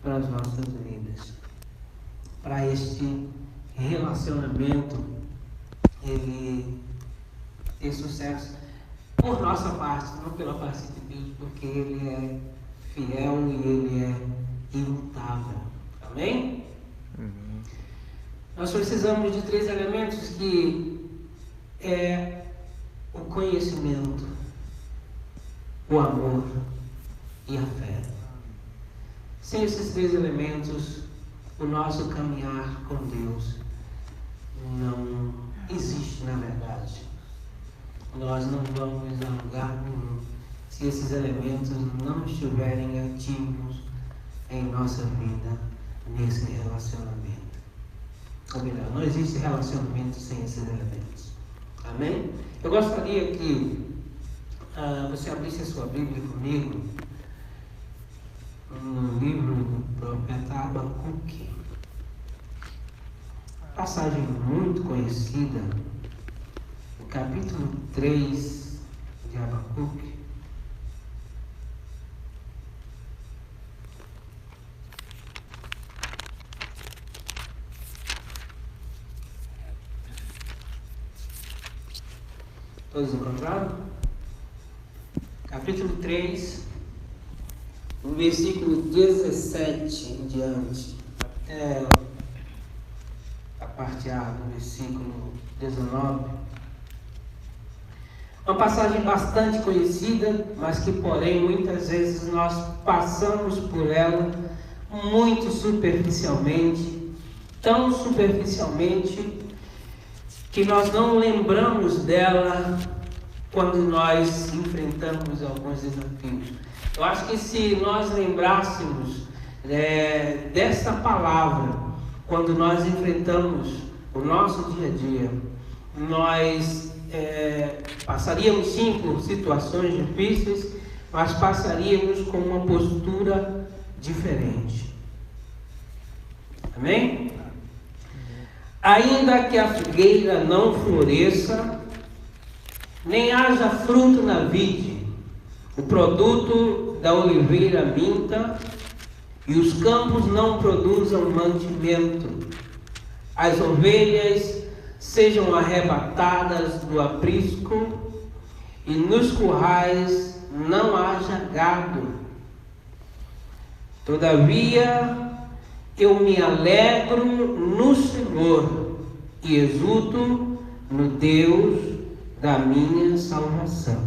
para as nossas vidas, para este relacionamento ele ter sucesso por nossa parte, não pela parte de Deus, porque Ele é fiel e Ele é imutável. Amém? Nós precisamos de 3 elementos que é o conhecimento, o amor e a fé. Sem esses 3 elementos, o nosso caminhar com Deus não existe, na verdade. Nós não vamos a lugar nenhum se esses elementos não estiverem ativos em nossa vida nesse relacionamento. Ou melhor, não existe relacionamento sem esses elementos. Amém? Eu gostaria que você abrisse a sua Bíblia comigo no livro do profeta Abacuque. Passagem muito conhecida, o capítulo 3 de Abacuque. Todos encontraram? Capítulo 3, no versículo 17 em diante, até a parte A do versículo 19. Uma passagem bastante conhecida, mas que, porém, muitas vezes nós passamos por ela muito superficialmente, tão superficialmente, que nós não lembramos dela quando nós enfrentamos alguns desafios. Eu acho que se nós lembrássemos dessa palavra, quando nós enfrentamos o nosso dia a dia, nós passaríamos sim por situações difíceis, mas passaríamos com uma postura diferente. Amém? Ainda que a figueira não floresça, nem haja fruto na vide, o produto da oliveira minta, e os campos não produzam mantimento, as ovelhas sejam arrebatadas do aprisco, e nos currais não haja gado. Todavia, eu me alegro no Senhor e exulto no Deus da minha salvação.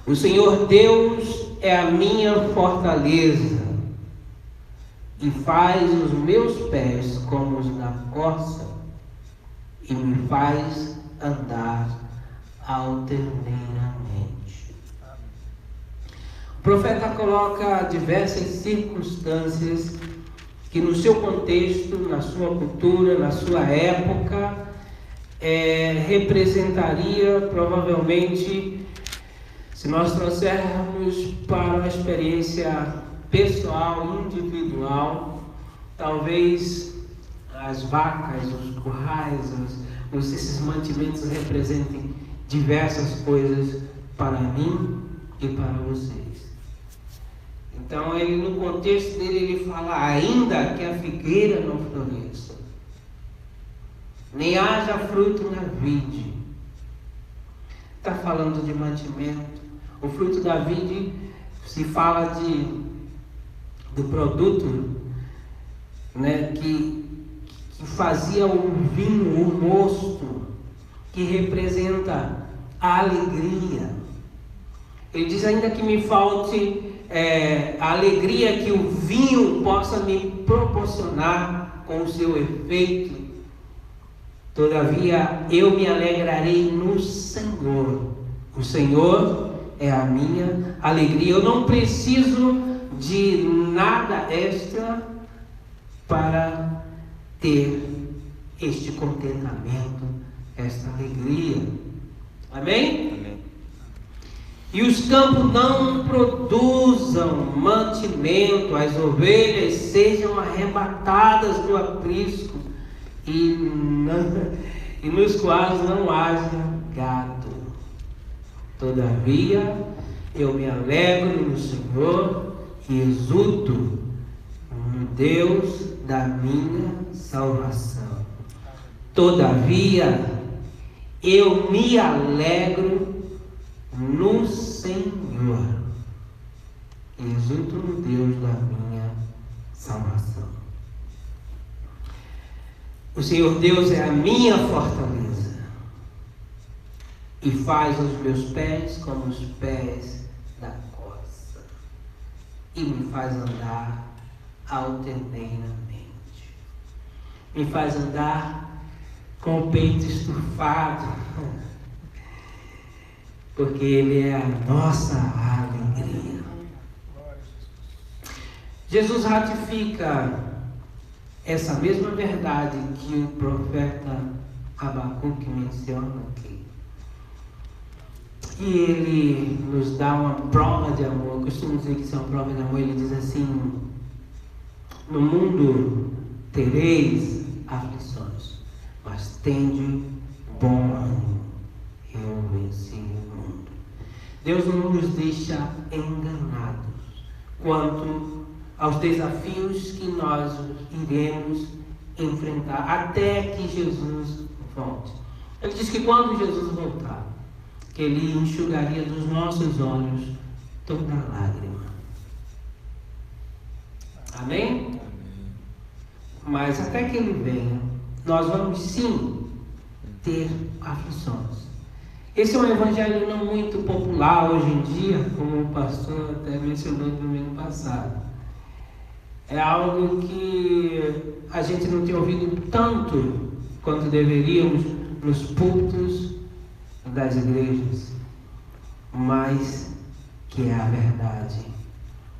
O Senhor Deus é a minha fortaleza e faz os meus pés como os da corça e me faz andar altaneiramente. O profeta coloca diversas circunstâncias que no seu contexto, na sua cultura, na sua época, representaria provavelmente, se nós trouxermos para uma experiência pessoal, individual, talvez as vacas, os currais, esses mantimentos representem diversas coisas para mim e para vocês. Então, ele, no contexto dele, ele fala: ainda que a figueira não floresça, nem haja fruto na vide. Está falando de mantimento. O fruto da vide se fala do produto, né, que fazia o vinho, o mosto, que representa a alegria. Ele diz: ainda que me falte a alegria que o vinho possa me proporcionar com o seu efeito, todavia eu me alegrarei no Senhor. O Senhor é a minha alegria. Eu não preciso de nada extra para ter este contentamento, esta alegria. Amém? Amém. E os campos não produzam mantimento, as ovelhas sejam arrebatadas do aprisco, e nos quais não haja gado. Todavia, eu me alegro no Senhor e exulto no Deus da minha salvação. Todavia, eu me alegro no Senhor e exulto no Deus da minha salvação. O Senhor Deus é a minha fortaleza e faz os meus pés como os pés da corça e me faz andar altaneiramente. Me faz andar com o peito estufado, porque Ele é a nossa alegria. Jesus ratifica essa mesma verdade que o profeta Abacuque menciona aqui. E ele nos dá uma prova de amor. Eu costumo dizer que isso é uma prova de amor. Ele diz assim: no mundo tereis aflições, mas tende bom ânimo, eu venci o mundo. Deus não nos deixa enganados quanto aos desafios que nós iremos enfrentar até que Jesus volte. Ele diz que quando Jesus voltar, que Ele enxugaria dos nossos olhos toda lágrima. Amém? Mas até que Ele venha, nós vamos sim ter aflições. Esse é um evangelho não muito popular hoje em dia, como o pastor até mencionou no domingo passado. É algo que a gente não tem ouvido tanto quanto deveríamos nos púlpitos das igrejas, mas que é a verdade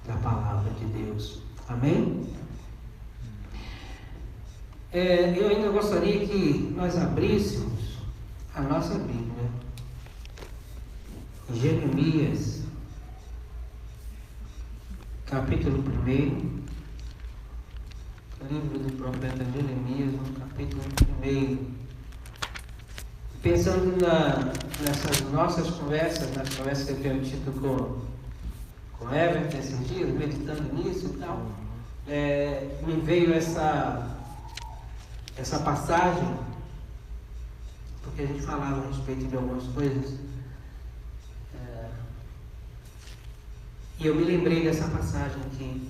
da palavra de Deus. Amém? Eu ainda gostaria que nós abríssemos a nossa Bíblia em Jeremias, capítulo 1, livro do profeta Jeremias, no capítulo 1. Pensando nessas nossas conversas, nas conversas que eu tenho tido com Everton esses dias, meditando nisso e tal, me veio essa passagem, porque a gente falava a respeito de algumas coisas, e eu me lembrei dessa passagem aqui.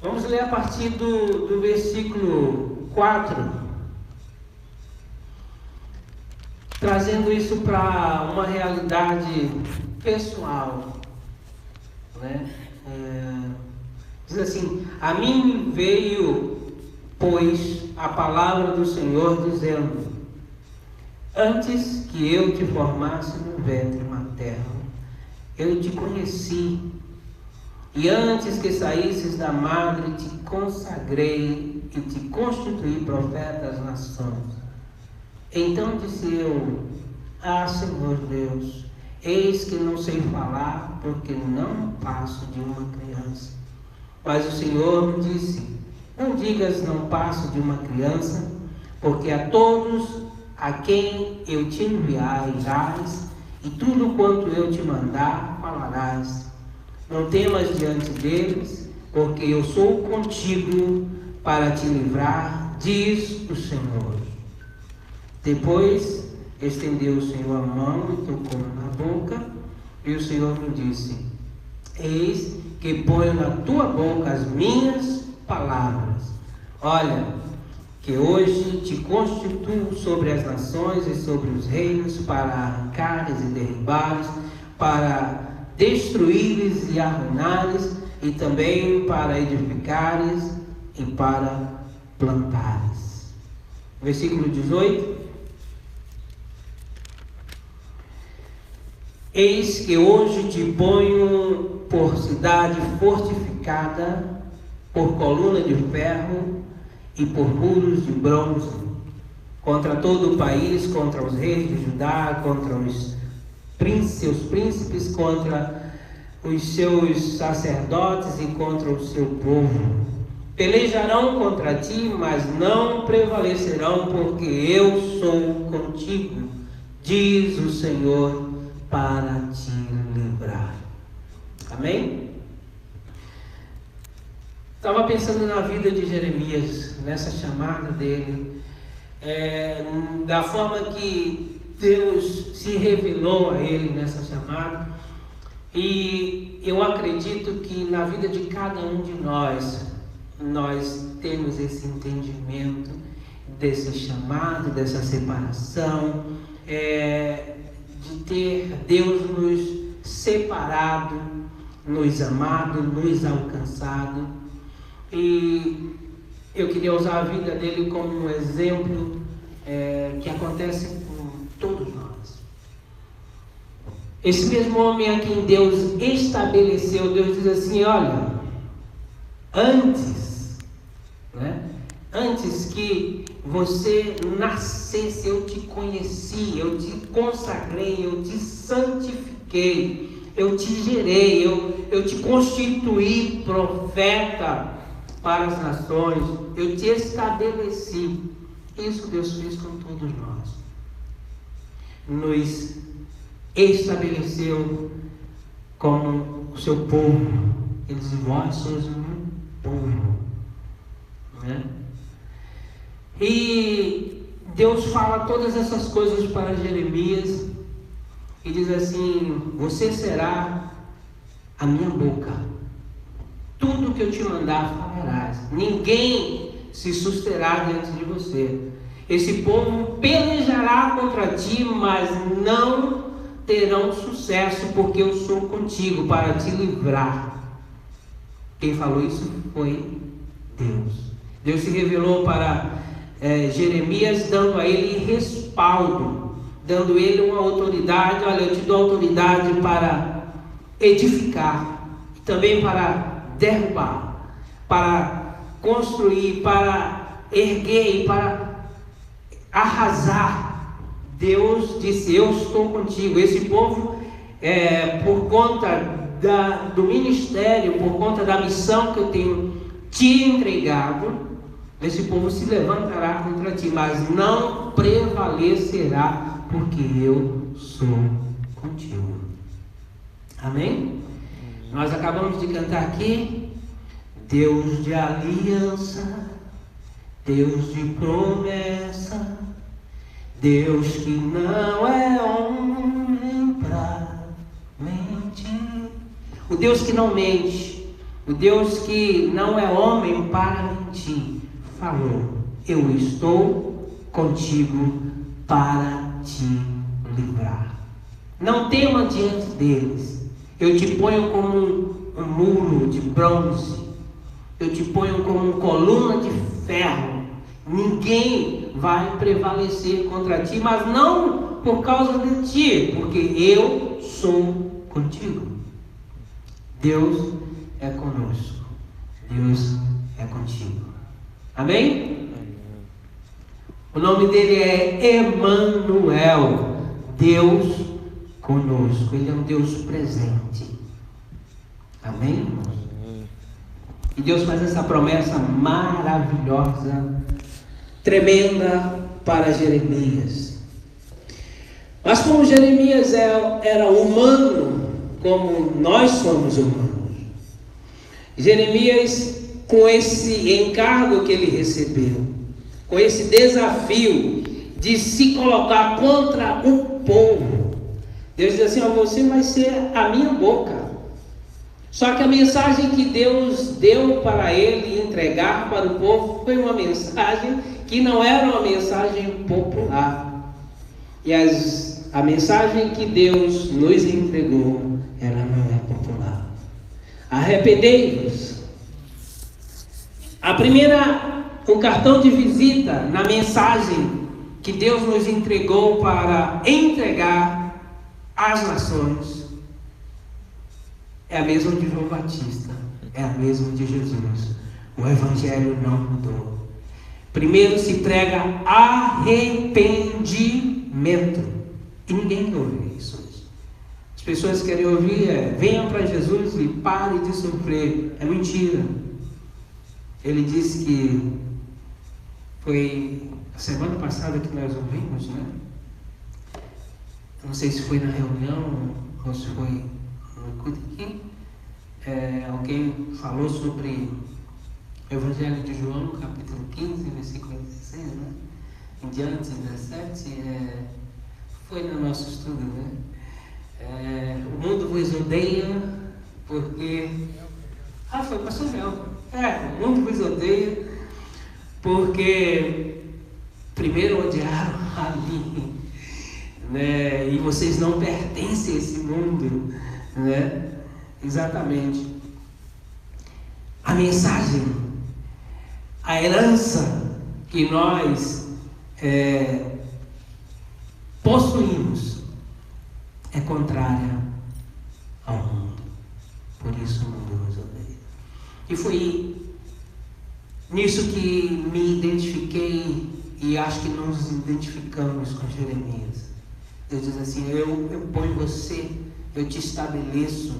Vamos ler a partir do versículo 4, trazendo isso para uma realidade pessoal, né? Diz assim: a mim veio, pois, a palavra do Senhor dizendo: antes que eu te formasse no ventre materno, eu te conheci, e antes que saísses da madre te consagrei e te constituí profeta das nações. Então disse eu: ah, Senhor Deus, eis que não sei falar, porque não passo de uma criança. Mas o Senhor me disse: não digas não passo de uma criança, porque a todos a quem eu te enviar irás, e tudo quanto eu te mandar falarás. Não temas diante deles, porque eu sou contigo para te livrar, diz o Senhor. Depois estendeu o Senhor a mão e tocou na boca, e o Senhor me disse: eis que ponho na tua boca as minhas palavras. Olha, que hoje te constituo sobre as nações e sobre os reinos, para arrancares e derribares, para destruíres e arruinares, e também para edificares e para plantares. Versículo 18. Eis que hoje te ponho por cidade fortificada, por coluna de ferro e por muros de bronze, contra todo o país, contra os reis de Judá, contra seus príncipes, contra os seus sacerdotes e contra o seu povo. Pelejarão contra ti, mas não prevalecerão, porque eu sou contigo, diz o Senhor, para te livrar. Amém? Estava pensando na vida de Jeremias, nessa chamada dele, da forma que Deus se revelou a ele nessa chamada. E eu acredito que na vida de cada um de nós temos esse entendimento desse chamado, dessa separação, de ter Deus nos separado, nos amado, nos alcançado. E eu queria usar a vida dele como um exemplo que acontece com todos nós. Esse mesmo homem a quem Deus estabeleceu, Deus diz assim: olha, antes que você nascesse, eu te conheci, eu te consagrei, eu te santifiquei, eu te gerei, eu te constituí profeta para as nações, eu te estabeleci. Isso Deus fez com todos nós. Nos estabeleceu como o seu povo. Ele diz: vós sois um povo, né? E Deus fala todas essas coisas para Jeremias e diz assim: você será a minha boca, tudo que eu te mandar falarás, ninguém se susterá diante de você. Esse povo pelejará contra ti, mas não terão sucesso, porque eu sou contigo para te livrar. Quem falou isso foi Deus. Deus se revelou para Jeremias, dando a ele respaldo, dando a ele uma autoridade. Olha, eu te dou autoridade para edificar, também para derrubar, para construir, para erguer e para arrasar. Deus disse: eu estou contigo. Esse povo, por conta do ministério, por conta da missão que eu tenho te entregado, esse povo se levantará contra ti, mas não prevalecerá, porque eu sou contigo. Amém? Nós acabamos de cantar aqui: Deus de aliança, Deus de promessa, Deus que não é homem pra mentir. O Deus que não mente, o Deus que não é homem para mentir, falou: eu estou contigo para te livrar. Não tema diante deles. Eu te ponho como um muro de bronze, eu te ponho como uma coluna de ferro. Ninguém vai prevalecer contra ti, mas não por causa de ti, porque eu sou contigo. Deus é conosco, Deus é contigo. Amém? O nome dele é Emanuel, Deus conosco. Ele é um Deus presente. Amém? E Deus faz essa promessa maravilhosa, tremenda para Jeremias. Mas como Jeremias era humano, como nós somos humanos, Jeremias, com esse encargo que ele recebeu, com esse desafio de se colocar contra o povo, Deus diz assim: você vai ser a minha boca. Só que a mensagem que Deus deu para ele entregar para o povo foi uma mensagem que não era uma mensagem popular. E a mensagem que Deus nos entregou, ela não é popular. Arrependei-vos. O cartão de visita na mensagem que Deus nos entregou para entregar às nações é a mesma de João Batista, é a mesma de Jesus. O Evangelho não mudou. Primeiro se prega arrependimento, e ninguém ouve isso. As pessoas querem ouvir venha para Jesus e pare de sofrer. É mentira. Ele disse que foi a semana passada que nós ouvimos, né? Não sei se foi na reunião ou se foi no culto aqui. Alguém falou sobre Evangelho de João, capítulo 15, versículo 16, né? Em diante, 17, foi no nosso estudo, né? O mundo vos odeia porque... foi pastor Mel. O mundo vos odeia porque primeiro odiaram a mim, né? E vocês não pertencem a esse mundo, né? Exatamente. A mensagem, a herança que nós possuímos é contrária ao mundo. Por isso o mundo nos odeia. E foi nisso que me identifiquei, e acho que nos identificamos com Jeremias. Deus diz assim: eu ponho você, eu te estabeleço,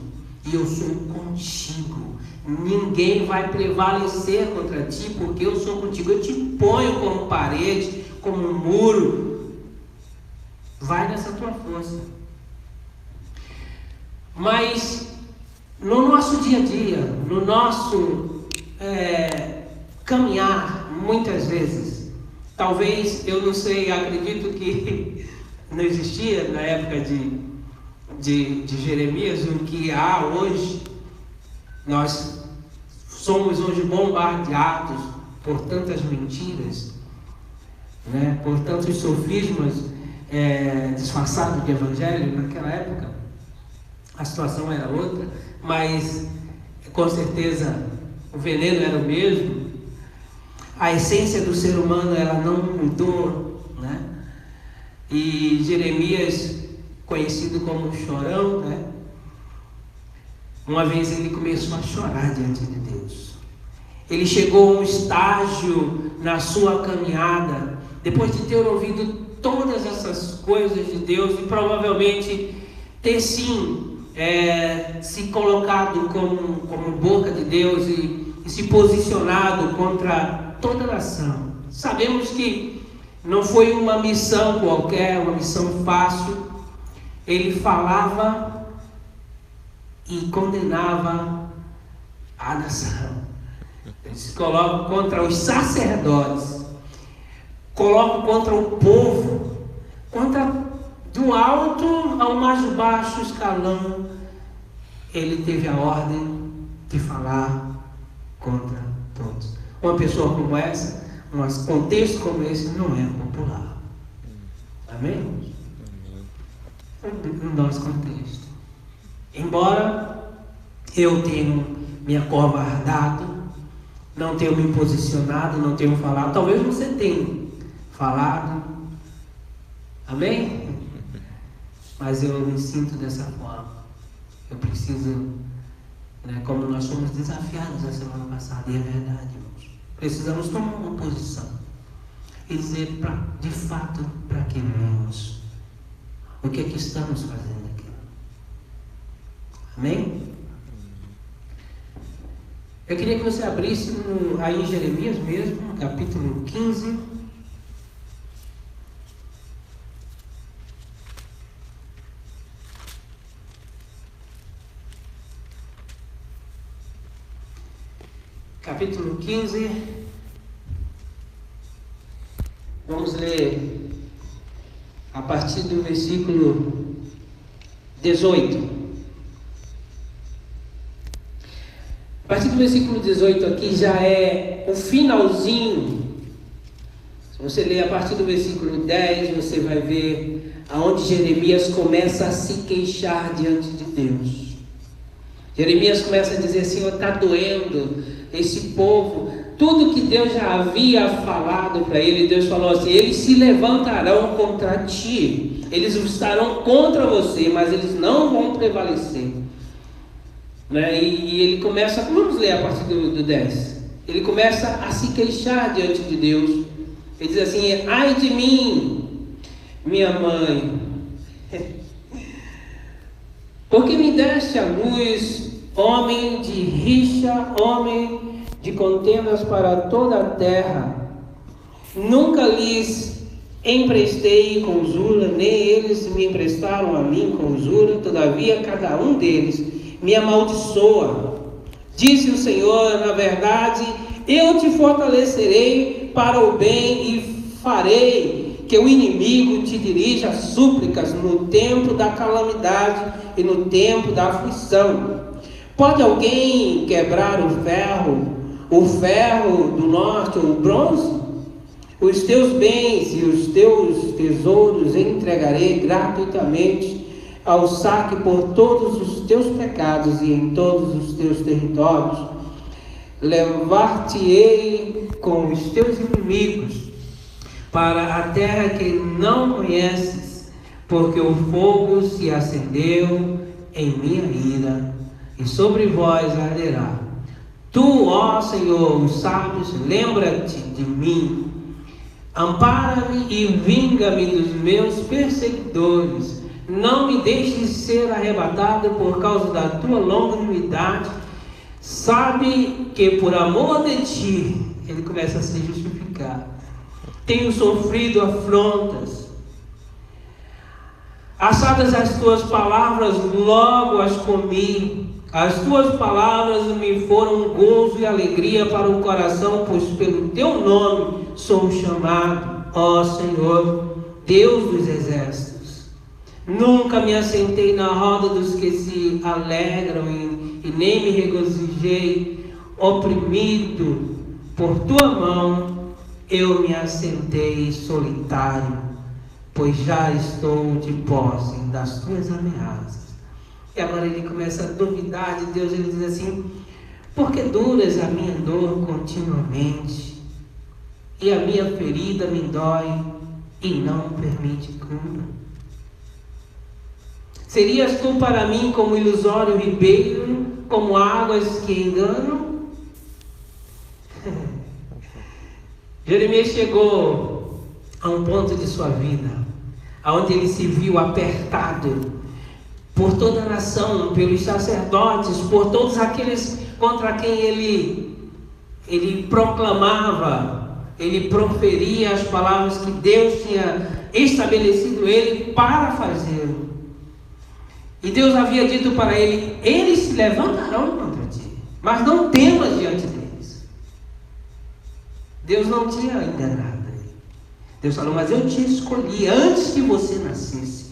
e eu sou contigo. Ninguém vai prevalecer contra ti, porque eu sou contigo. Eu te ponho como parede, como um muro. Vai nessa tua força. Mas no nosso dia a dia, no nosso caminhar, muitas vezes, talvez, eu não sei, acredito que não existia na época de Jeremias o que há hoje. Nós somos hoje bombardeados por tantas mentiras, né? Por tantos sofismas disfarçados de evangelho. Naquela época a situação era outra, mas com certeza o veneno era o mesmo. A essência do ser humano, ela não mudou, né? E Jeremias, conhecido como chorão, né? Uma vez ele começou a chorar diante de Deus. Ele chegou a um estágio na sua caminhada, depois de ter ouvido todas essas coisas de Deus e provavelmente ter sim se colocado como boca de Deus e se posicionado contra toda a nação. Sabemos que não foi uma missão qualquer, uma missão fácil. Ele falava e condenava a nação. Ele se coloca contra os sacerdotes, coloca contra o povo, contra do alto ao mais baixo escalão. Ele teve a ordem de falar contra todos. Uma pessoa como essa, um contexto como esse, não é popular. Amém? No nosso contexto. Embora eu tenha me acovardado, não tenha me posicionado, não tenha falado, talvez você tenha falado. Amém? Mas eu me sinto dessa forma. Eu preciso, como nós fomos desafiados a semana passada, e é verdade, irmãos, precisamos tomar uma posição e dizer de fato para que viemos. O que é que estamos fazendo aqui? Amém? Eu queria que você abrisse aí em Jeremias mesmo, no capítulo 15. Capítulo 15. Vamos ler a partir do versículo 18. A partir do versículo 18 aqui já é o finalzinho. Se você ler a partir do versículo 10, você vai ver aonde Jeremias começa a se queixar diante de Deus. Jeremias começa a dizer: Senhor, está doendo esse povo. Tudo que Deus já havia falado para ele, Deus falou assim: eles se levantarão contra ti, eles estarão contra você, mas eles não vão prevalecer. E ele começa, vamos ler a partir do 10. Ele começa a se queixar diante de Deus. Ele diz assim: ai de mim, minha mãe, porque me deste a luz, homem de rixa, homem de contendas para toda a terra. Nunca lhes emprestei com usura, nem eles me emprestaram a mim com usura. Todavia cada um deles me amaldiçoa. Disse o Senhor: na verdade eu te fortalecerei para o bem e farei que o inimigo te dirija súplicas no tempo da calamidade e no tempo da aflição. Pode alguém quebrar o ferro do norte ou o bronze? Os teus bens e os teus tesouros entregarei gratuitamente ao saque por todos os teus pecados e em todos os teus territórios. Levar-te-ei com os teus inimigos para a terra que não conheces, porque o fogo se acendeu em minha ira, e sobre vós arderá. Tu, ó Senhor, os sábios, lembra-te de mim. Ampara-me e vinga-me dos meus perseguidores. Não me deixes ser arrebatado por causa da tua longanimidade. Sabe que por amor de ti, ele começa a se justificar, tenho sofrido afrontas. Assadas as tuas palavras, logo as comi. As tuas palavras me foram gozo e alegria para o coração, pois pelo teu nome sou chamado, ó Senhor, Deus dos exércitos. Nunca me assentei na roda dos que se alegram e nem me regozijei, oprimido por tua mão, eu me assentei solitário, pois já estou de posse das tuas ameaças. E agora ele começa a duvidar de Deus. Ele diz assim: por que duras a minha dor continuamente, e a minha ferida me dói e não permite cura? Serias tu para mim como ilusório ribeiro, como águas que enganam? Jeremias chegou a um ponto de sua vida onde ele se viu apertado por toda a nação, pelos sacerdotes, por todos aqueles contra quem ele proclamava, ele proferia as palavras que Deus tinha estabelecido ele para fazê-lo. E Deus havia dito para ele: eles se levantarão contra ti, mas não temas diante deles. Deus não tinha enganado ele. Deus falou: mas eu te escolhi antes que você nascesse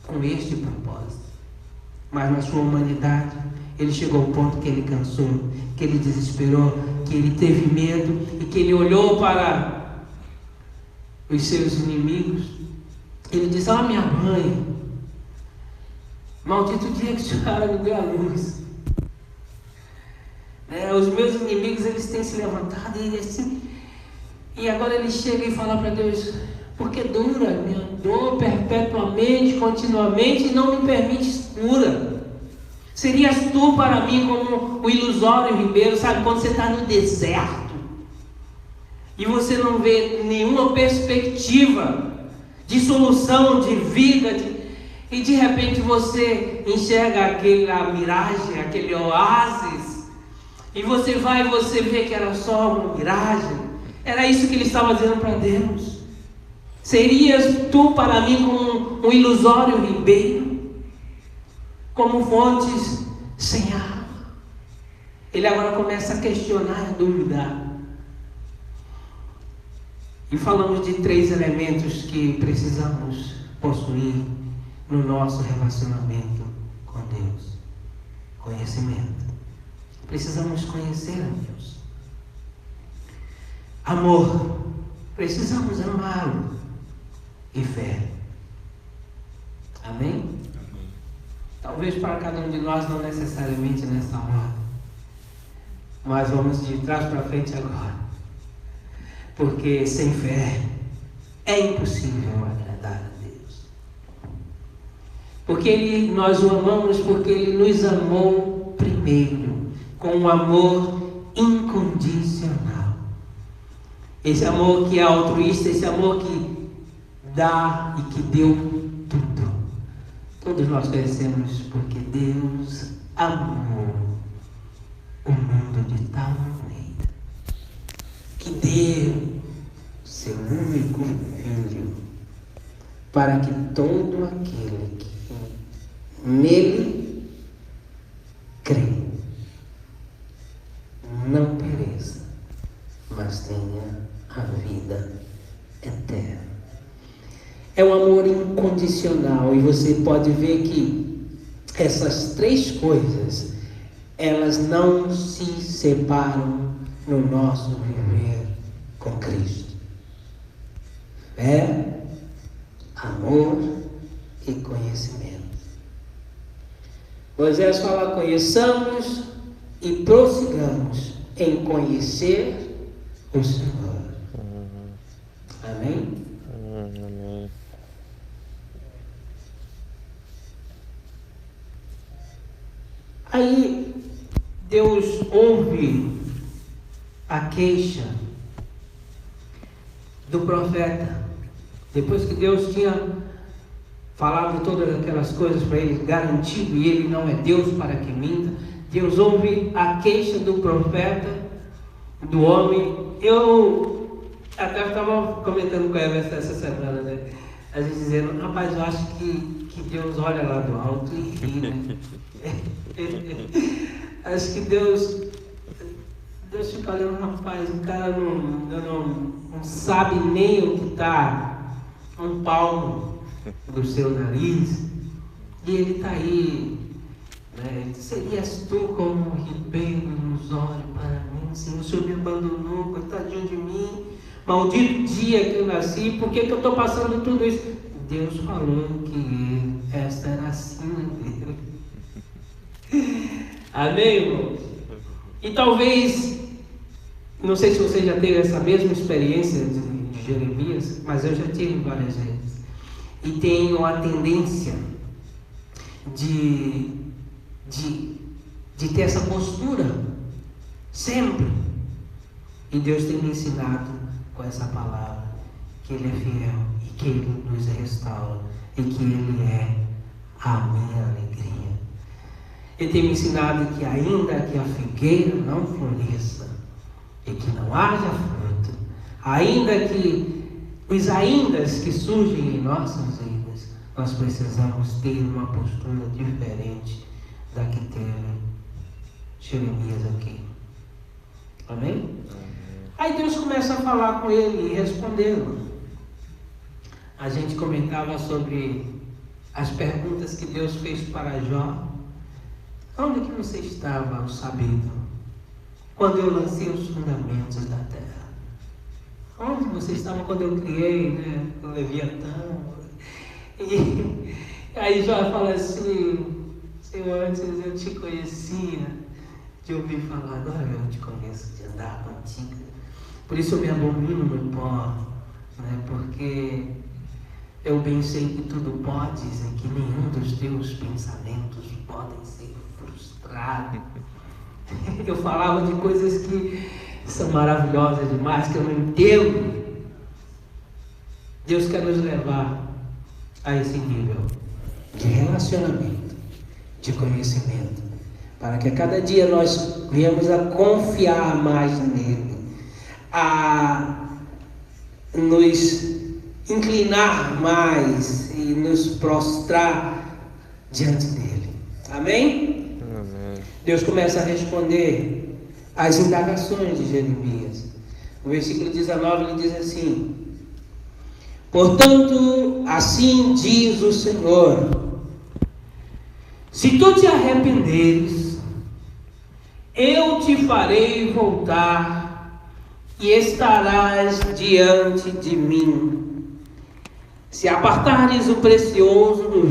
com este propósito. Mas na sua humanidade, ele chegou ao ponto que ele cansou, que ele desesperou, que ele teve medo e que ele olhou para os seus inimigos. Ele disse: ah, minha mãe, maldito dia que a senhora me deu a luz. Os meus inimigos, eles têm se levantado e assim. E agora ele chega e fala para Deus: porque dura minha dor perpetuamente, continuamente, e não me permite cura. Serias tu para mim como o ilusório ribeiro, sabe? Quando você está no deserto e você não vê nenhuma perspectiva de solução, de vida, e de repente você enxerga aquela miragem, aquele oásis, e você vai e você vê que era só uma miragem. Era isso que ele estava dizendo para Deus. Serias tu para mim como um ilusório ribeiro, como fontes sem água. Ele agora começa a questionar, a duvidar. E falamos de 3 elementos que precisamos possuir no nosso relacionamento com Deus. Conhecimento. Precisamos conhecer a Deus. Amor. Precisamos amá-lo. E fé. Amém? Amém? Talvez para cada um de nós não necessariamente nessa hora, mas vamos de trás para frente agora, porque sem fé é impossível agradar a Deus, porque nós o amamos porque Ele nos amou primeiro, com um amor incondicional, esse amor que é altruísta, esse amor que dá e que deu tudo. Todos nós conhecemos porque Deus amou o mundo de tal maneira que deu seu único Filho, para que todo aquele que nele crê não pereça, mas tenha a vida eterna. É um amor incondicional, e você pode ver que essas três coisas, elas não se separam no nosso viver com Cristo. Fé, amor e conhecimento. Moisés fala: conheçamos e prossigamos em conhecer o Senhor. Amém? Amém. Aí Deus ouve a queixa do profeta. Depois que Deus tinha falado todas aquelas coisas para ele, garantido, e ele não é Deus para que minta, Deus ouve a queixa do profeta, do homem. Eu até estava comentando com a Eva essa semana, né? A gente dizendo: rapaz, eu acho que Deus olha lá do alto e ri, né? Acho que Deus fica olhando: rapaz, o cara não sabe nem o que está um palmo do seu nariz, e ele está aí, né? Serias tu como um ribeiro nos olhos para mim, Senhor. O Senhor me abandonou, coitadinho de mim, maldito dia que eu nasci, por que eu estou passando tudo isso? Deus falou que esta era a sina dele. Amém, irmãos? E talvez, não sei se você já teve essa mesma experiência de Jeremias, mas eu já tive várias vezes. E tenho a tendência de ter essa postura sempre. E Deus tem me ensinado com essa palavra que Ele é fiel e que Ele nos restaura e que Ele é a minha alegria. Ele tem me ensinado que ainda que a figueira não floresça e que não haja fruto, ainda que os aindas que surgem em nossas vidas, nós precisamos ter uma postura diferente da que teve Jeremias aqui. Amém? Aí Deus começa a falar com ele e respondê-lo. A gente comentava sobre as perguntas que Deus fez para Jó. Onde que você estava, o sabido, quando eu lancei os fundamentos da terra? Onde você estava quando eu criei, né, o Leviatã? E aí Jó fala assim: Senhor, antes eu te conhecia de ouvir falar, agora eu te conheço de andar contigo. Por isso eu me abomino no pó, né, porque eu bem sei que tudo podes e que nenhum dos teus pensamentos podem ser frustrados. Eu falava de coisas que são maravilhosas demais, que eu não entendo. Deus quer nos levar a esse nível de relacionamento, de conhecimento, para que a cada dia nós venhamos a confiar mais nele, a nos inclinar mais e nos prostrar diante dele. Amém? Amém. Deus começa a responder às indagações de Jeremias. No versículo 19 ele diz assim: portanto, assim diz o Senhor, se tu te arrependeres, eu te farei voltar e estarás diante de mim. Se apartares o precioso do